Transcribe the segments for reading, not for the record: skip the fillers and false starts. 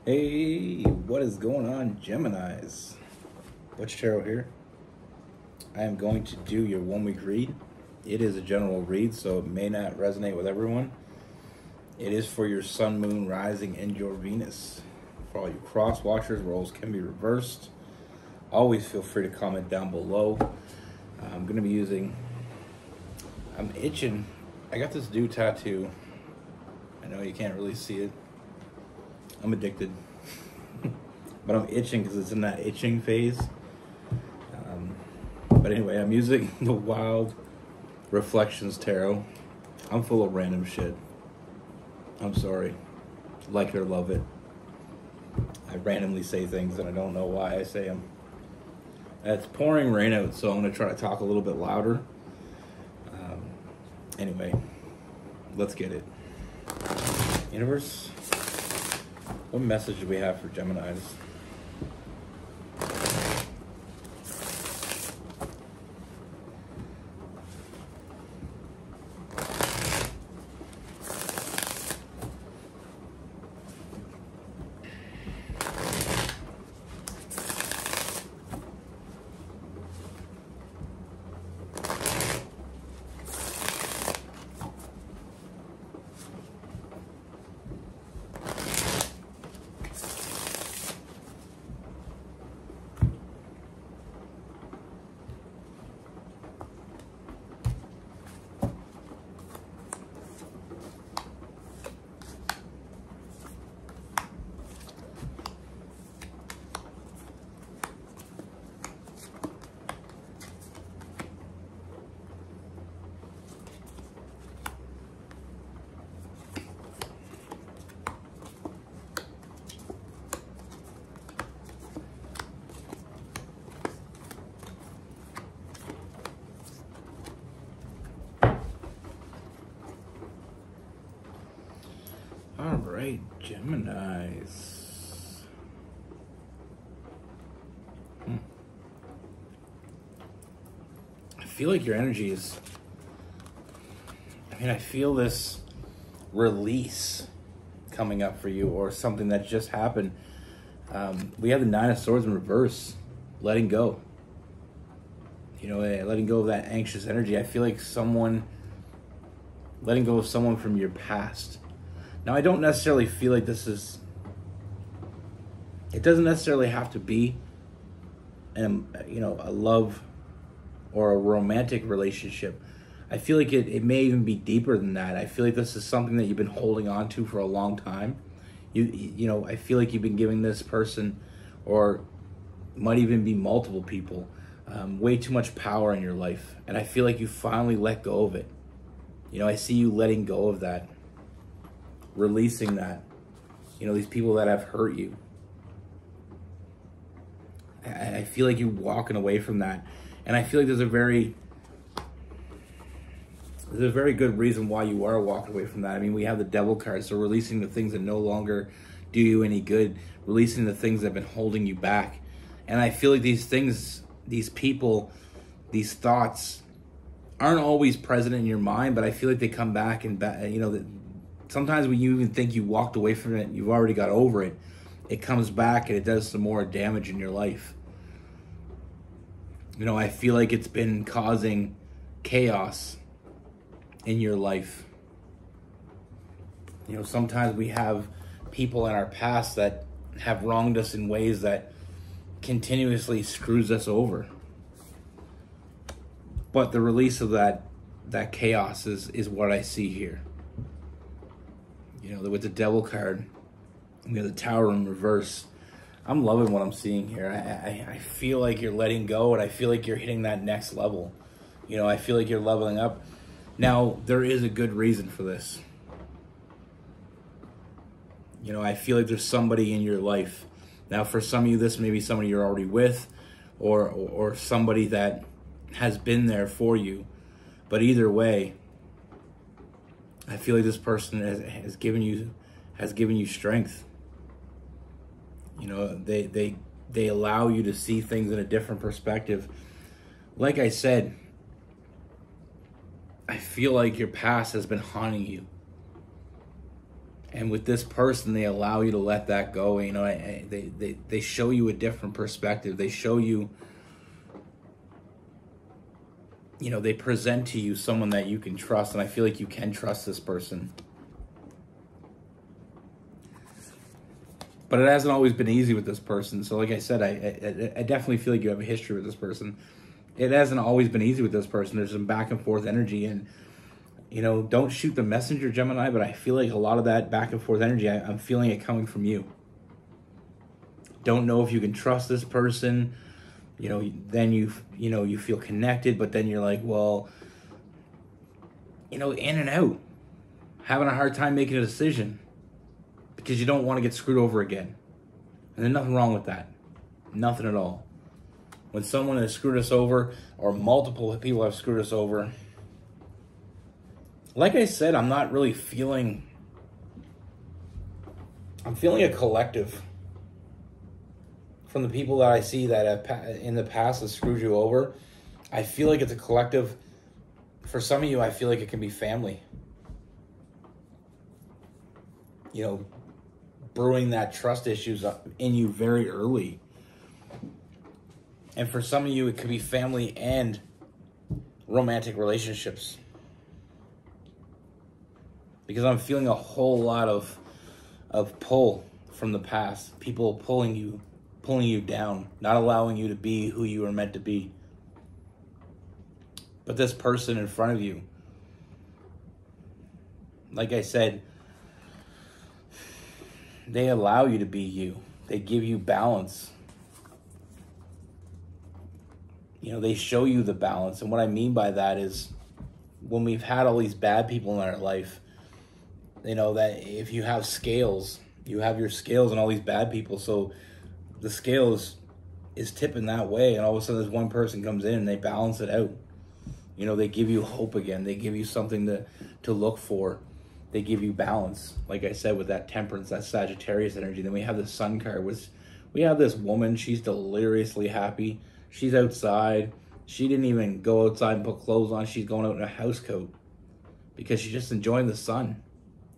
Hey, what is going on, Geminis? Butch here. I am going to do your 1 week read. It is a general read, so it may not resonate with everyone. It is for your sun, moon, rising, and your Venus. For all you cross watchers, roles can be reversed. Always feel free to comment down below. I'm going to be I'm itching. I got this new tattoo. I know you can't really see it. I'm addicted. But I'm itching because it's in that itching phase. But anyway, I'm using the Wild Reflections Tarot. I'm full of random shit. I'm sorry. Like it or love it. I randomly say things and I don't know why I say them. It's pouring rain out, so I'm going to try to talk a little bit louder. Anyway, let's get it. Universe, what message do we have for Geminis? All right, Geminis. I feel like your energy is, I feel this release coming up for you, or something that just happened. We have the Nine of Swords in reverse, letting go. Letting go of that anxious energy. I feel like letting go of someone from your past. Now, I don't necessarily feel like it doesn't necessarily have to be, a love or a romantic relationship. I feel like it may even be deeper than that. I feel like this is something that you've been holding on to for a long time. I feel like you've been giving this person, or might even be multiple people, way too much power in your life. And I feel like you finally let go of it. I see you letting go of that. Releasing that, these people that have hurt you. I feel like you're walking away from that, and I feel like there's a very good reason why you are walking away from that. I mean, we have the Devil card, so releasing the things that no longer do you any good, releasing the things that have been holding you back. And I feel like these things, these people, these thoughts aren't always present in your mind, but I feel like they come back and sometimes when you even think you walked away from it, you've already got over it, it comes back and it does some more damage in your life. I feel like it's been causing chaos in your life. Sometimes we have people in our past that have wronged us in ways that continuously screws us over. But the release of that chaos is what I see here. With the Devil card, we have the Tower in reverse. I'm loving what I'm seeing here. I feel like you're letting go, and I feel like you're hitting that next level. I feel like you're leveling up. Now, there is a good reason for this. I feel like there's somebody in your life. Now, for some of you, this may be somebody you're already with, or somebody that has been there for you. But either way, I feel like this person has given you strength. They allow you to see things in a different perspective. Like I said, I feel like your past has been haunting you. And with this person, they allow you to let that go. You know, they show you a different perspective. They show you, you know, they present to you someone that you can trust. And I feel like you can trust this person. But it hasn't always been easy with this person. So like I said, I definitely feel like you have a history with this person. It hasn't always been easy with this person. There's some back and forth energy. And, you know, don't shoot the messenger, Gemini, but I feel like a lot of that back and forth energy, I'm feeling it coming from you. Don't know if you can trust this person. You know, then you feel connected, but then you're like, well, you know, in and out. Having a hard time making a decision. Because you don't want to get screwed over again. And there's nothing wrong with that. Nothing at all. When someone has screwed us over, or multiple people have screwed us over, like I said, I'm not really feeling... I'm feeling a collective. From the people that I see that have in the past have screwed you over, I feel like it's a collective. For some of you, I feel like it can be family. You know, brewing that trust issues up in you very early. And for some of you, it could be family and romantic relationships. Because I'm feeling a whole lot of pull from the past. People pulling you down, not allowing you to be who you were meant to be. But this person in front of you, like I said, they allow you to be you. They give you balance. You know, they show you the balance. And what I mean by that is when we've had all these bad people in our life, you know, that if you have scales, you have your scales and all these bad people. So the scales is tipping that way. And all of a sudden this one person comes in and they balance it out. You know, they give you hope again. They give you something to look for. They give you balance, like I said, with that temperance, that Sagittarius energy. Then we have the Sun card. We have this woman. She's deliriously happy. She's outside. She didn't even go outside and put clothes on. She's going out in a house coat because she's just enjoying the sun.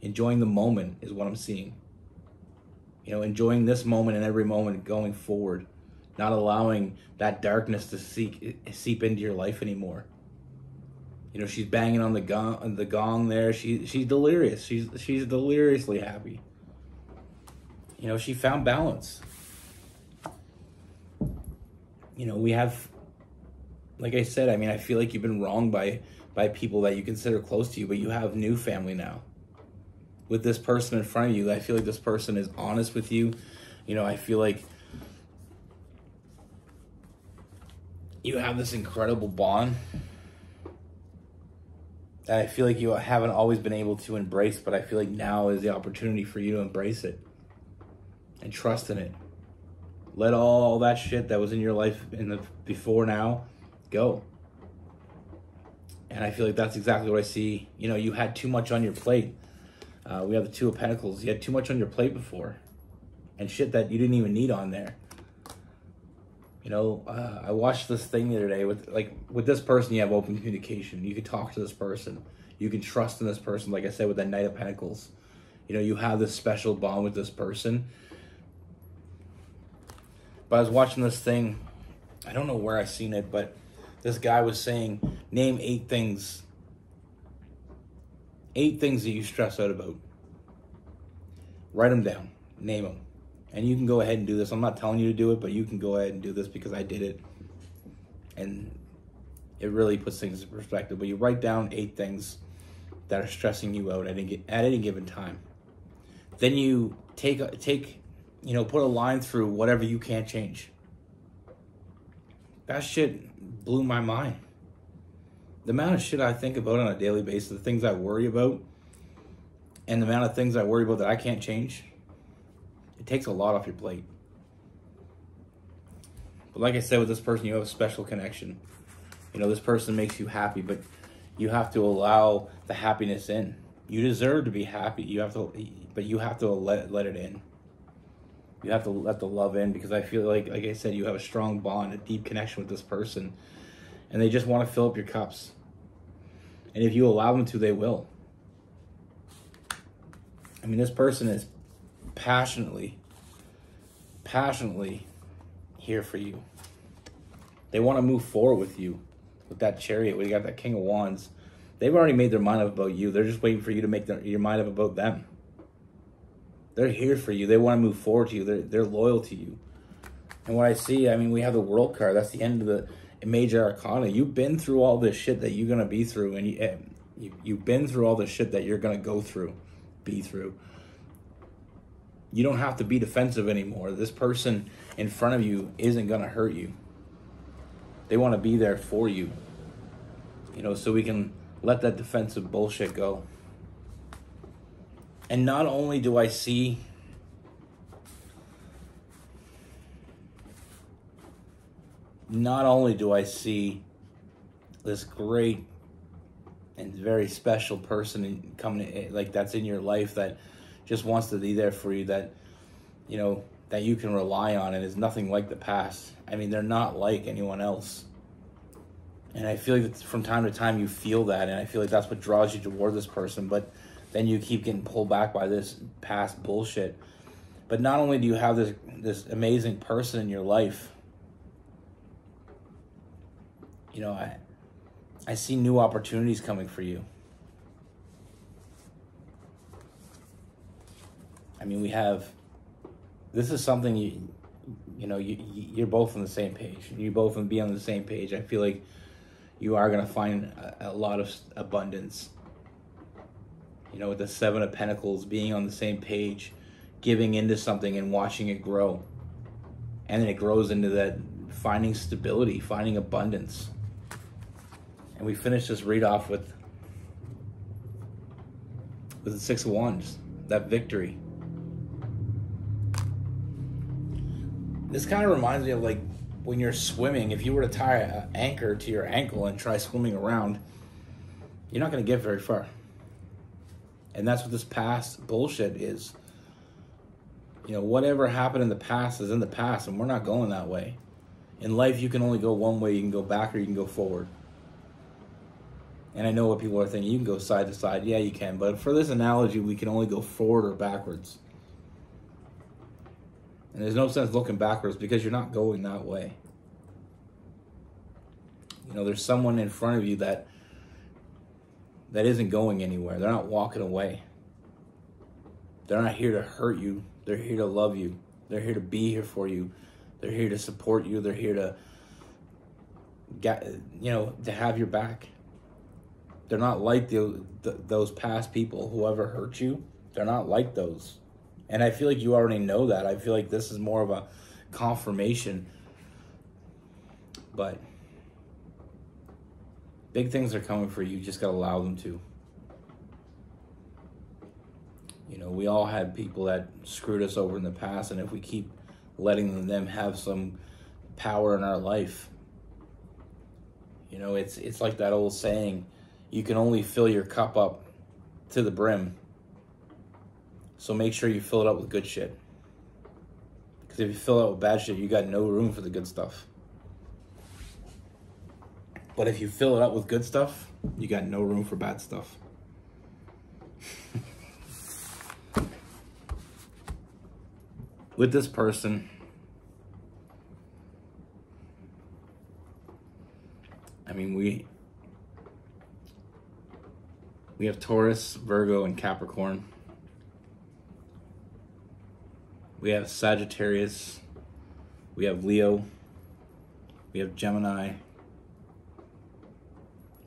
Enjoying the moment is what I'm seeing. You know, enjoying this moment and every moment going forward. Not allowing that darkness to seep into your life anymore. You know, she's banging on the gong there. She's delirious. She's deliriously happy. You know, she found balance. You know, we have, like I said, I mean, I feel like you've been wronged by people that you consider close to you, but you have new family now. With this person in front of you, I feel like this person is honest with you. You know, I feel like you have this incredible bond that I feel like you haven't always been able to embrace, but I feel like now is the opportunity for you to embrace it and trust in it. Let all that shit that was in your life in the before now go. And I feel like that's exactly what I see. You know, you had too much on your plate. We have the Two of Pentacles. You had too much on your plate before, and shit that you didn't even need on there. You know, I watched this thing the other day with this person. You have open communication. You can talk to this person. You can trust in this person. Like I said, with that Knight of Pentacles, you know, you have this special bond with this person. But I was watching this thing. I don't know where I seen it, but this guy was saying, name 8 things. 8 things that you stress out about. Write them down. Name them. And you can go ahead and do this. I'm not telling you to do it, but you can go ahead and do this because I did it. And it really puts things in perspective. But you write down 8 things that are stressing you out at any given time. Then you take you know, put a line through whatever you can't change. That shit blew my mind. The amount of shit I think about on a daily basis, the things I worry about, and the amount of things I worry about that I can't change, it takes a lot off your plate. But like I said, with this person, you have a special connection. You know, this person makes you happy, but you have to allow the happiness in. You deserve to be happy. But you have to let it in. You have to let the love in, because I feel like I said, you have a strong bond, a deep connection with this person, and they just want to fill up your cups. And if you allow them to, they will. mean, this person is passionately here for you. They want to move forward with you. With that Chariot, where you got that King of Wands. They've already made their mind up about you. They're just waiting for you to make your mind up about them. They're here for you. They want to move forward to you. They're loyal to you. And what I see, I mean, we have the World card. That's the end of the major arcana. You've been through all this shit that you're going to be through. And you've been through all the shit that you're going to go through, be through. You don't have to be defensive anymore. This person in front of you isn't going to hurt you. They want to be there for you. You know, so we can let that defensive bullshit go. And not only do I see this great and very special person coming, like, that's in your life that just wants to be there for you, that, you know, that you can rely on, and is nothing like the past. I mean, they're not like anyone else. And I feel like from time to time you feel that, and I feel like that's what draws you toward this person, but then you keep getting pulled back by this past bullshit. But not only do you have this amazing person in your life, you know, I see new opportunities coming for you. I mean, this is something you're both on the same page. You both can be on the same page. I feel like you are going to find a lot of abundance. You know, with the Seven of Pentacles, being on the same page, giving into something and watching it grow. And then it grows into that finding stability, finding abundance. And we finish this read off with the Six of Wands, that victory. This kind of reminds me of, like, when you're swimming. If you were to tie an anchor to your ankle and try swimming around, you're not going to get very far. And that's what this past bullshit is. You know, whatever happened in the past is in the past, and we're not going that way. In life, you can only go one way. You can go back or you can go forward. And I know what people are thinking. You can go side to side. Yeah, you can. But for this analogy, we can only go forward or backwards. And there's no sense looking backwards because you're not going that way. You know, there's someone in front of you that isn't going anywhere. They're not walking away. They're not here to hurt you. They're here to love you. They're here to be here for you. They're here to support you. They're here to to have your back. They're not like those past people, whoever hurt you. They're not like those. And I feel like you already know that. I feel like this is more of a confirmation. But big things are coming for you. You just got to allow them to. You know, we all had people that screwed us over in the past, and if we keep letting them have some power in our life, you know, it's like that old saying, you can only fill your cup up to the brim. So make sure you fill it up with good shit. Because if you fill it up with bad shit, you got no room for the good stuff. But if you fill it up with good stuff, you got no room for bad stuff. With this person, I mean, we have Taurus, Virgo, and Capricorn. We have Sagittarius. We have Leo. We have Gemini.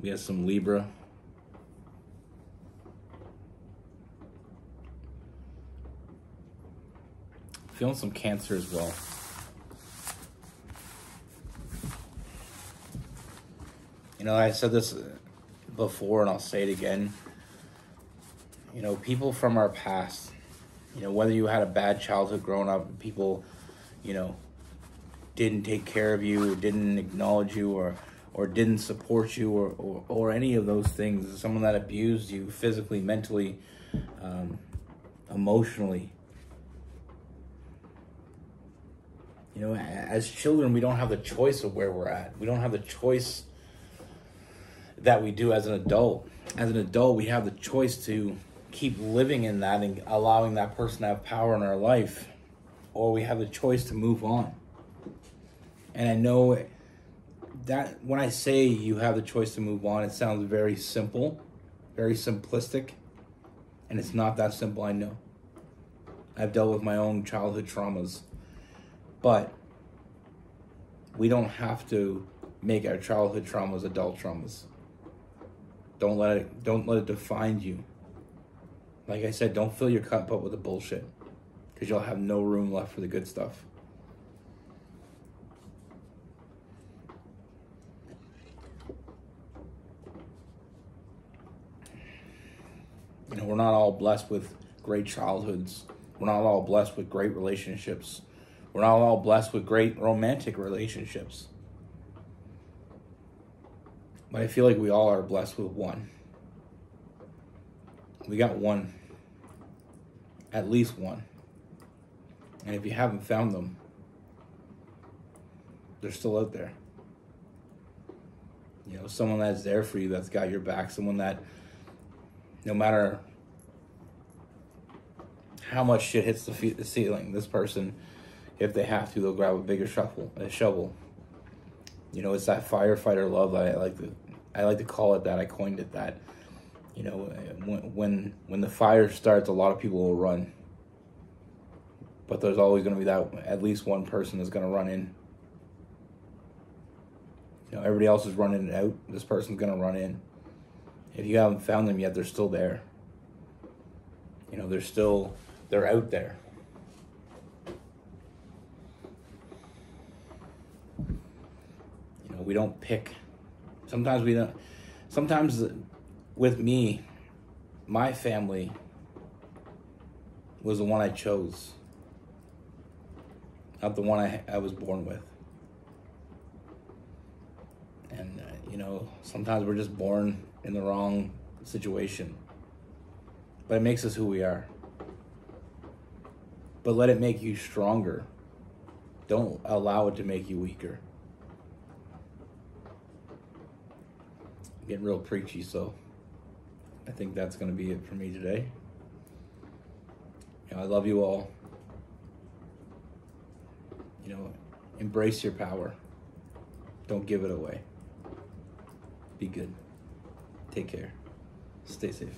We have some Libra. Feeling some Cancer as well. You know, I said this before and I'll say it again. You know, people from our past, you know, whether you had a bad childhood growing up, people, you know, didn't take care of you, or didn't acknowledge you, or didn't support you, or any of those things. Someone that abused you physically, mentally, emotionally. You know, as children, we don't have the choice of where we're at. We don't have the choice that we do as an adult. As an adult, we have the choice to keep living in that and allowing that person to have power in our life, or we have the choice to move on. And I know that when I say you have the choice to move on, it sounds very simple, very simplistic, and it's not that simple, I know. I've dealt with my own childhood traumas, but we don't have to make our childhood traumas adult traumas. Don't let it define you. Like I said, don't fill your cup up with the bullshit, because you'll have no room left for the good stuff. You know, we're not all blessed with great childhoods. We're not all blessed with great relationships. We're not all blessed with great romantic relationships. But I feel like we all are blessed with one. We got one. At least one. And if you haven't found them, they're still out there. You know, someone that's there for you, that's got your back, someone that no matter how much shit hits the ceiling, this person, if they have to, they'll grab a bigger shovel. You know, it's that firefighter love. I like to call it that. I coined it that. You know, when the fire starts, a lot of people will run, but there's always going to be that at least one person that's going to run in. You know, everybody else is running out. This person's going to run in. If you haven't found them yet, they're still there. You know, they're out there. You know, we don't pick. Sometimes we don't. Sometimes with me, my family was the one I chose, not the one I was born with. And, you know, sometimes we're just born in the wrong situation. But it makes us who we are. But let it make you stronger. Don't allow it to make you weaker. I'm getting real preachy, so I think that's going to be it for me today. You know, I love you all. You know, embrace your power. Don't give it away. Be good. Take care. Stay safe.